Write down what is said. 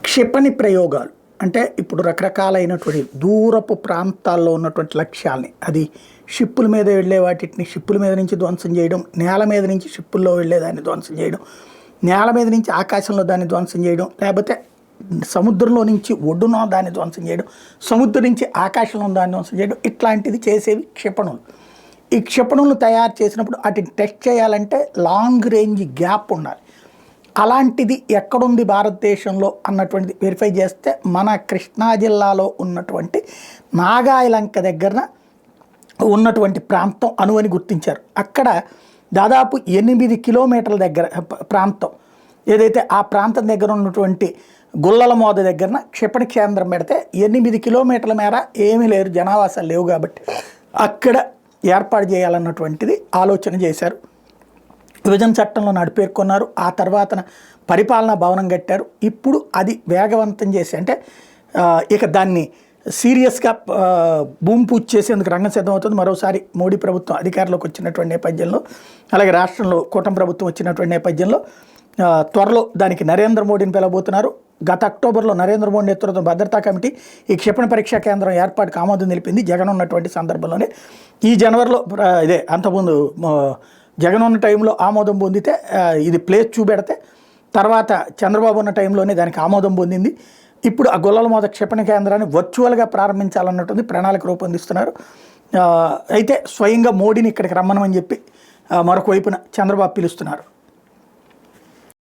క్షిపణి ప్రయోగాలు అంటే ఇప్పుడు రకరకాలైనటువంటి దూరపు ప్రాంతాల్లో ఉన్నటువంటి లక్ష్యాల్ని అది షిప్పుల మీద వెళ్ళే వాటిని షిప్పుల మీద నుంచి ధ్వంసం చేయడం, నేల మీద నుంచి షిప్పుల్లో వెళ్ళేదాన్ని ధ్వంసం చేయడం, నేల మీద నుంచి ఆకాశంలో దాన్ని ధ్వంసం చేయడం, లేకపోతే సముద్రంలో నుంచి ఒడ్డున దాన్ని ధ్వంసం చేయడం, సముద్రం నుంచి ఆకాశంలో దాన్ని ధ్వంసం చేయడం, ఇట్లాంటిది చేసేవి క్షిపణులు. ఈ క్షిపణులను తయారు చేసినప్పుడు వాటిని టెస్ట్ చేయాలంటే లాంగ్ రేంజ్ గ్యాప్ ఉండాలి. అలాంటిది ఎక్కడుంది భారతదేశంలో అన్నటువంటిది వెరిఫై చేస్తే మన కృష్ణా జిల్లాలో ఉన్నటువంటి నాగాయలంక దగ్గర ఉన్నటువంటి ప్రాంతం అనువని గుర్తించారు. అక్కడ దాదాపు 8 కిలోమీటర్ల దగ్గర ప్రాంతం ఏదైతే ఆ ప్రాంతం దగ్గర ఉన్నటువంటి గుల్లల మోద దగ్గర క్షిపణి కేంద్రం పెడితే 8 కిలోమీటర్ల మేర ఏమీ లేరు, జనావాసాలు లేవు కాబట్టి అక్కడ ఏర్పాటు చేయాలన్నటువంటిది ఆలోచన చేశారు. విభజన చట్టంలో నాడు పేర్కొన్నారు. ఆ తర్వాత పరిపాలనా భవనం కట్టారు. ఇప్పుడు అది వేగవంతం చేసి అంటే ఇక దాన్ని సీరియస్గా భూమి పూజ చేసేందుకు రంగం సిద్ధం అవుతుంది. మరోసారి మోడీ ప్రభుత్వం అధికారంలోకి వచ్చినటువంటి నేపథ్యంలో, అలాగే రాష్ట్రంలో కూటమి ప్రభుత్వం వచ్చినటువంటి నేపథ్యంలో త్వరలో దానికి నరేంద్ర మోడీని పిలవబోతున్నారు. గత అక్టోబర్లో నరేంద్ర మోడీ నేతృత్వం భద్రతా కమిటీ ఈ క్షిపణి పరీక్షా కేంద్రం ఏర్పాటుకు ఆమోదం తెలిపింది. జగన్ ఉన్నటువంటి సందర్భంలోనే ఈ జనవరిలో అంతకుముందు జగన్ ఉన్న టైంలో ఆమోదం పొందితే ఇది ప్లేస్ చూపెడితే తర్వాత చంద్రబాబు ఉన్న టైంలోనే దానికి ఆమోదం పొందింది. ఇప్పుడు ఆ గొల్లల మోద క్షిపణి కేంద్రాన్ని వర్చువల్గా ప్రారంభించాలన్నటువంటి ప్రణాళిక రూపొందిస్తున్నారు. అయితే స్వయంగా మోడీని ఇక్కడికి రమ్మనమని చెప్పి మరొక వైపున చంద్రబాబు పిలుస్తున్నారు.